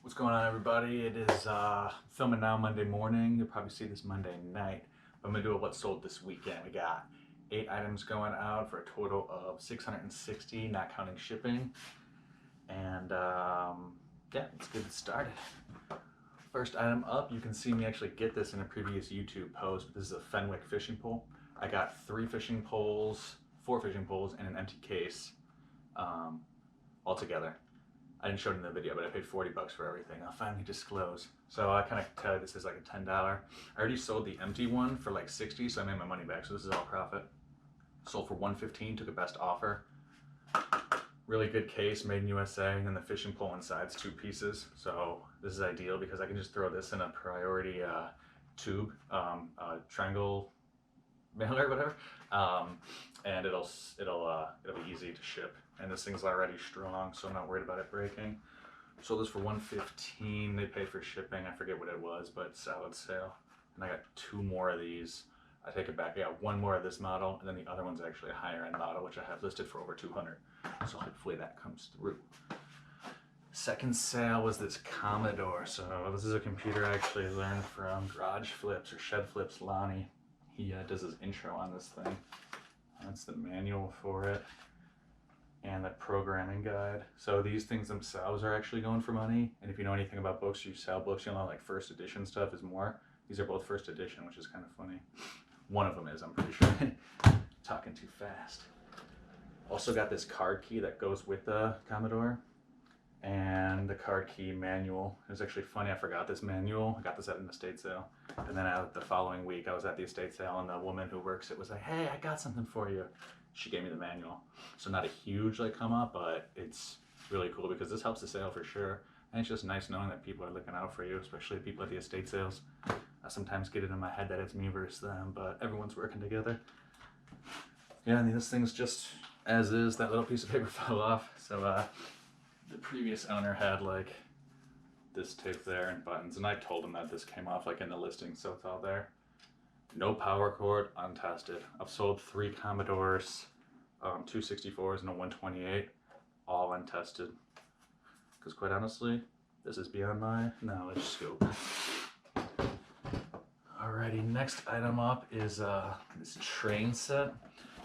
What's going on, everybody? It is filming now Monday morning. You'll probably see this Monday night. I'm gonna do a what sold this weekend. We got 8 items going out for a total of 660, not counting shipping. And yeah, let's get it started. First item up, you can see me actually get this in a previous YouTube post. This is a Fenwick fishing pole. I got 4 fishing poles, and an empty case all together. I didn't show it in the video, but I paid 40 bucks for everything. I'll finally disclose. So I kind of tell you this is like a $10. I already sold the empty one for like 60, so I made my money back. So this is all profit. Sold for 115, took a best offer. Really good case, made in USA, and then the fishing pole inside is 2 pieces. So this is ideal because I can just throw this in a priority tube, triangle mailer or whatever, and it'll be easy to ship. And this thing's already strong, so I'm not worried about it breaking. Sold this for 115. They paid for shipping. I forget what it was, but solid sale. And I got 2 more of these. I take it back. I got 1 more of this model, and then the other one's actually a higher end model, which I have listed for over 200. So hopefully that comes through. Second sale was this Commodore. So this is a computer I actually learned from Garage Flips or Shed Flips Lonnie. He does his intro on this thing. That's the manual for it and the programming guide. So these things themselves are actually going for money. And if you know anything about books, you sell books, you'll know like first edition stuff is more. These are both first edition, which is kind of funny. One of them is, I'm pretty sure. Talking too fast. Also got this card key that goes with the Commodore. And the card key manual. It was actually funny, I forgot this manual. I got this at an estate sale. And then the following week I was at the estate sale and the woman who works it was like, hey, I got something for you. She gave me the manual. So not a huge like come up, but it's really cool because this helps the sale for sure. And it's just nice knowing that people are looking out for you, especially people at the estate sales. I sometimes get it in my head that it's me versus them, but everyone's working together. Yeah, and this thing's just as is. That little piece of paper fell off. So the previous owner had like this tape there and buttons, and I told him that this came off like in the listing, so it's all there. No power cord, untested. I've sold 3 Commodores, 2 64s and a 128, all untested. Because quite honestly, this is beyond my knowledge scope. Alrighty, next item up is this train set.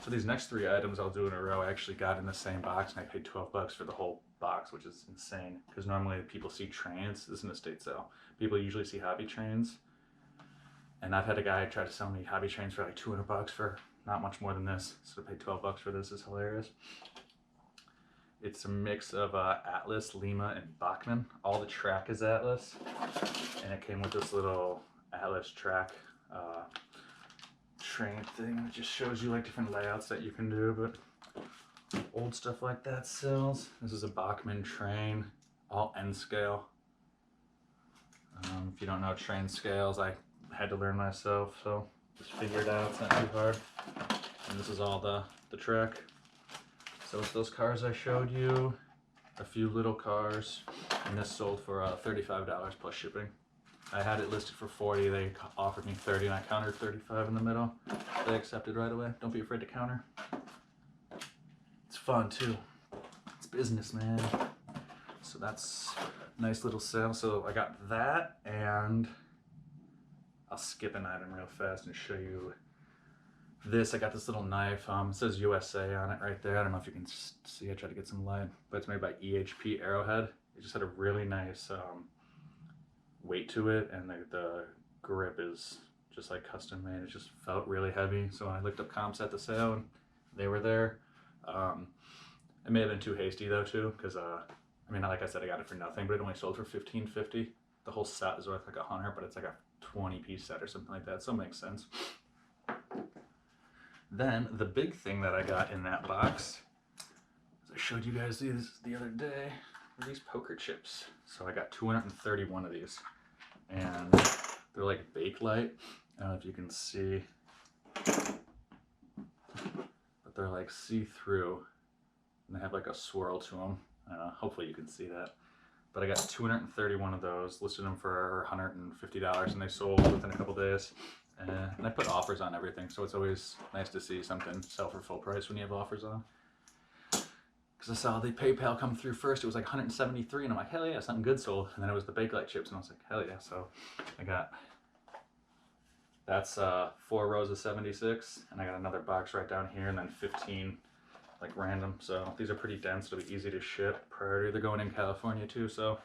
So these next 3 items I'll do in a row I actually got in the same box, and I paid 12 bucks for the whole box, which is insane. Because normally people see trains, this is an estate sale. People usually see hobby trains. And I've had a guy try to sell me hobby trains for like 200 bucks for not much more than this. So to pay 12 bucks for this is hilarious. It's a mix of Atlas, Lima, and Bachmann. All the track is Atlas. And it came with this little Atlas track train thing. It just shows you like different layouts that you can do, but old stuff like that sells. This is a Bachmann train, all N scale. If you don't know train scales, I had to learn myself, so just figure it out. It's not too hard. And this is all the track. So it's those cars I showed you, a few little cars, and this sold for $35 plus shipping. I had it listed for 40. They offered me 30, and I countered 35 in the middle. They accepted right away. Don't be afraid to counter. It's fun too. It's business, man. So that's a nice little sale. So I got that, and I'll skip an item real fast and show you this. I got this little knife. It says USA on it right there. I don't know if you can see. I tried to get some light, but it's made by EHP Arrowhead. It just had a really nice weight to it, and the grip is just like custom made. It just felt really heavy. So when I looked up comps at the sale, and they were there. It may have been too hasty though too, because I mean, like I said, I got it for nothing, but it only sold for $15.50. The whole set is worth like $100, but it's like a 20-piece set or something like that, so it makes sense. Then the big thing that I got in that box, as I showed you guys these the other day, were these poker chips. So I got 231 of these, and they're like Bakelite. I don't know if you can see, but they're like see-through, and they have like a swirl to them. Hopefully you can see that. But I got 231 of those, listed them for $150, and they sold within a couple days. And I put offers on everything, so it's always nice to see something sell for full price when you have offers on. because I saw the PayPal come through first. It was like 173, and I'm like, hell yeah, something good sold. And then it was the Bakelite chips, and I was like, hell yeah. So I got, that's 4 rows of 76, and I got another box right down here, and then 15 like random. So these are pretty dense. It'll be easy to ship. Priority, they're going in California too, so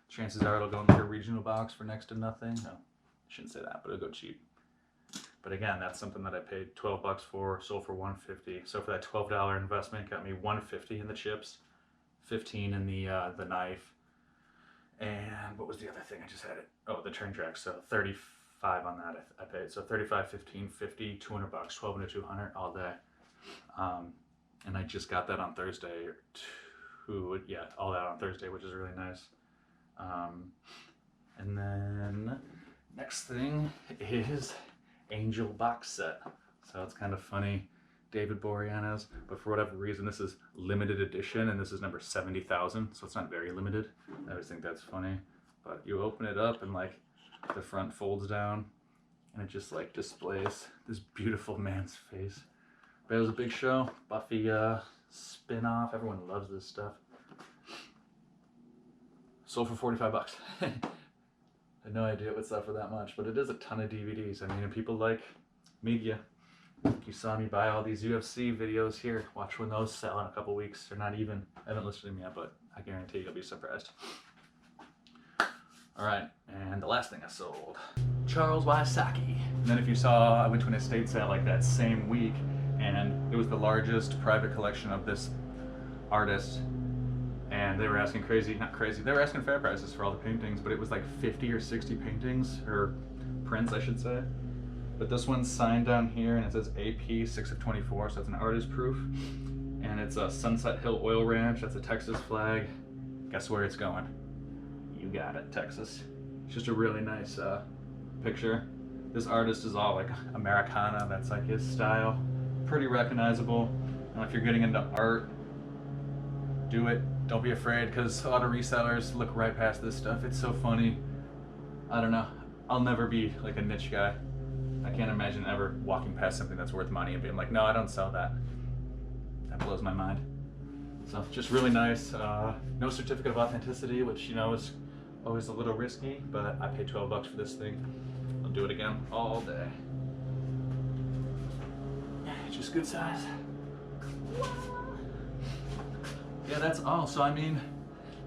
chances are it'll go in like a regional box for next to nothing. No, I shouldn't say that, but it'll go cheap. But again, that's something that I paid 12 bucks for, sold for 150. So for that $12 investment, got me 150 in the chips, 15 in the knife, and what was the other thing? I just had it. Oh, the train tracks. So 35 on that I paid. So 35, 15, 50, 200 bucks, 12 into 200 all day. And I just got that on Thursday, yeah, all that on Thursday, which is really nice. And then next thing is Angel box set. So it's kind of funny, David Boreanaz, but for whatever reason this is limited edition, and this is number 70,000, so it's not very limited. I always think that's funny, but you open it up and like the front folds down and it just like displays this beautiful man's face. But it was a big show. Buffy spin-off, everyone loves this stuff. Sold for 45 bucks. I had no idea it would sell for that much, but it is a ton of DVDs. I mean, and people like media. You saw me buy all these UFC videos here. Watch when those sell in a couple weeks. They're not even, I haven't listed them yet, but I guarantee you'll be surprised. All right, and the last thing I sold, Charles Wysocki. And then if you saw, I went to an estate sale like that same week, and it was the largest private collection of this artist. And they were asking not crazy, they were asking fair prices for all the paintings, but it was like 50 or 60 paintings, or prints I should say. But this one's signed down here and it says AP 6 of 24, so it's an artist proof. And it's a Sunset Hill Oil Ranch, that's a Texas flag. Guess where it's going? You got it, Texas. It's just a really nice picture. This artist is all like Americana, that's like his style. Pretty recognizable. And if you're getting into art, do it. Don't be afraid, because a lot of resellers look right past this stuff. It's so funny. I don't know. I'll never be like a niche guy. I can't imagine ever walking past something that's worth money and being like, no, I don't sell that. That blows my mind. So just really nice. No certificate of authenticity, which, you know, is always a little risky, but I paid 12 bucks for this thing. I'll do it again all day. Just good size. Yeah, that's all. So I mean,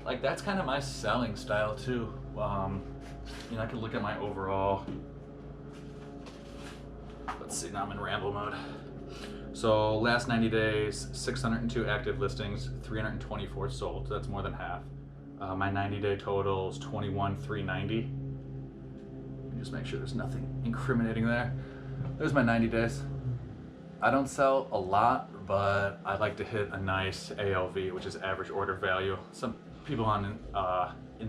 like, that's kind of my selling style too. You know, I could look at my overall. Let's see, now I'm in ramble mode. So last 90 days, 602 active listings, 324 sold. So that's more than half. My 90-day total is 21,390. Just make sure there's nothing incriminating there. There's my 90 days. I don't sell a lot, but I like to hit a nice AOV, which is average order value. Some people in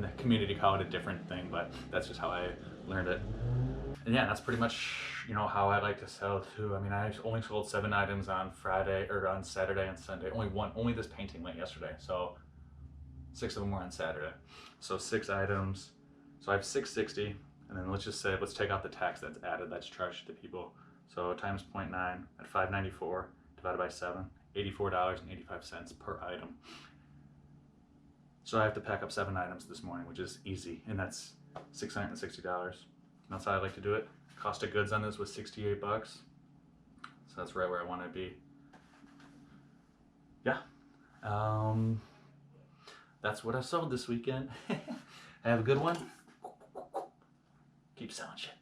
the community call it a different thing, but that's just how I learned it. And yeah, that's pretty much, you know, how I like to sell too. I mean, I only sold 7 items on Friday or on Saturday and Sunday. Only this painting went yesterday, so 6 of them were on Saturday. So 6 items. So I have 660, and then let's just say, let's take out the tax that's added, that's charged to people. So times 0.9 at $5.94 divided by 7, $84.85 per item. So I have to pack up 7 items this morning, which is easy, and that's $660. That's how I like to do it. Cost of goods on this was 68 bucks. So that's right where I want to be. Yeah. That's what I sold this weekend. Have a good one. Keep selling shit.